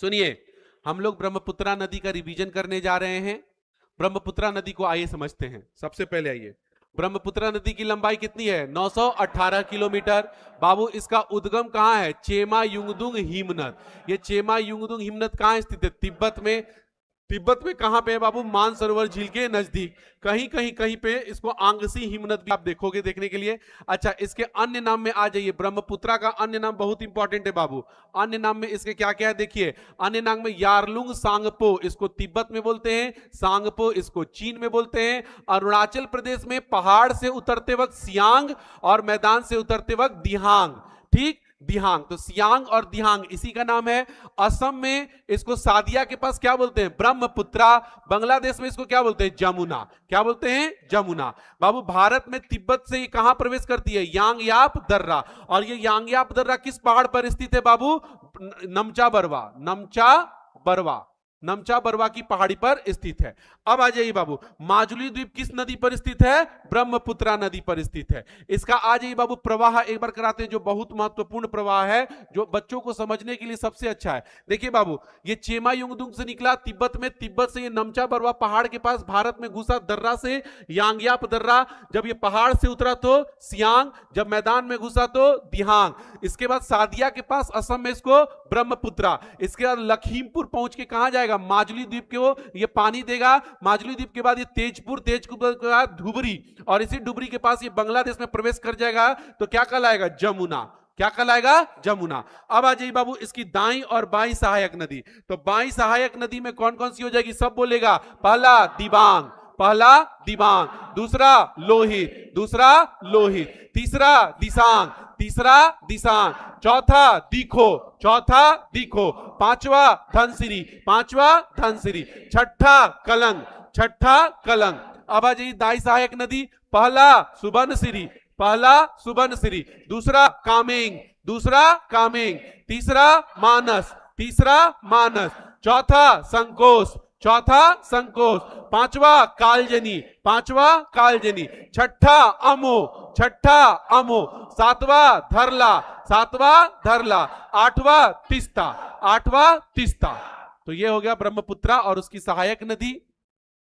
सुनिए, हम लोग ब्रह्मपुत्रा नदी का रिवीजन करने जा रहे हैं। ब्रह्मपुत्रा नदी को आइए समझते हैं। सबसे पहले आइए, ब्रह्मपुत्रा नदी की लंबाई कितनी है? 918 किलोमीटर। बाबू, इसका उद्गम कहां है? चेमा युंगदुंग हिमनद। ये चेमा युंगदुंग हिमनद कहां स्थित है? तिब्बत में। तिब्बत में कहां पे है बाबू? मानसरोवर झील के नजदीक। कहीं पे इसको आंगसी हिमनद भी आप देखोगे देखने के लिए। अच्छा, इसके अन्य नाम में आ जाइए। ब्रह्मपुत्रा का अन्य नाम बहुत इंपॉर्टेंट है बाबू। अन्य नाम में इसके क्या क्या है देखिए। अन्य नाम में यारलुंग सांगपो, इसको तिब्बत में बोलते हैं। सांगपो इसको चीन में बोलते हैं। अरुणाचल प्रदेश में पहाड़ से उतरते वक्त सियांग और मैदान से उतरते वक्त दिहांग। ठीक, दिहांग। तो सियांग और दिहांग इसी का नाम है। असम में इसको सादिया के पास क्या बोलते हैं? ब्रह्मपुत्रा। बांग्लादेश में इसको क्या बोलते हैं? जमुना। क्या बोलते हैं? जमुना। बाबू, भारत में तिब्बत से ये कहां प्रवेश करती है? यांगयाप दर्रा। और ये यांगयाप दर्रा किस पहाड़ पर स्थित है बाबू? नमचा बरवा। नमचा बरवा, नमचा बरवा की पहाड़ी पर स्थित है। अब आ जाइए बाबू, माजुली द्वीप किस नदी पर स्थित है? ब्रह्मपुत्रा नदी पर स्थित है। इसका आ जाइए बाबू प्रवाह एक बार कराते हैं, जो बहुत महत्वपूर्ण प्रवाह है, जो बच्चों को समझने के लिए सबसे अच्छा है। देखिए बाबू, ये चेमा युंगदुंग से निकला तिब्बत में, तिब्बत से ये नमचा बरवा पहाड़ के पास भारत में घुसा दर्रा से यांगयाप दर्रा। जब ये पहाड़ से उतरा तो सियांग, जब मैदान में घुसा तो दिहांग। इसके बाद सादिया के पास असम में इसको ब्रह्मपुत्रा। इसके बाद लखीमपुर पहुंच के कहां जाएगा? माजुली द्वीप को ये पानी देगा। माजुली द्वीप के बाद ये तेजपुर, तेजपुर के बाद धुबरी, और इसी धुबरी के पास ये बांग्लादेश में प्रवेश कर जाएगा। तो क्या कहलाएगा? जमुना। क्या कहलाएगा? जमुना। अब आ जाइए बाबू इसकी दाई और बाई सहायक नदी। तो बाई सहायक नदी में कौन कौन सी हो जाएगी? सब बोलेगा। पहला दिबांग, पहला दिबांग, दूसरा लोहित, दूसरा लोहित, तीसरा दिसांग, तीसरा दिसांग, चौथा दीखो, चौथा दीखो, पांचवा धनसिरी, पांचवा धनसिरी, छठा कलंग, छठा कलंग। अब आ जाइए दाई सहायक नदी। पहला सुबनसिरी, पहला सुबनसिरी, दूसरा कामेंग, दूसरा कामेंग, तीसरा मानस, तीसरा मानस, चौथा संकोच, चौथा संकोच, पांचवा कालजनी, पांचवा कालजनी, छठा अमो, छठा अमो, सातवां धरला, सातवां धरला, आठवां तिस्ता, आठवां तिस्ता। तो ये हो गया ब्रह्मपुत्रा और उसकी सहायक नदी।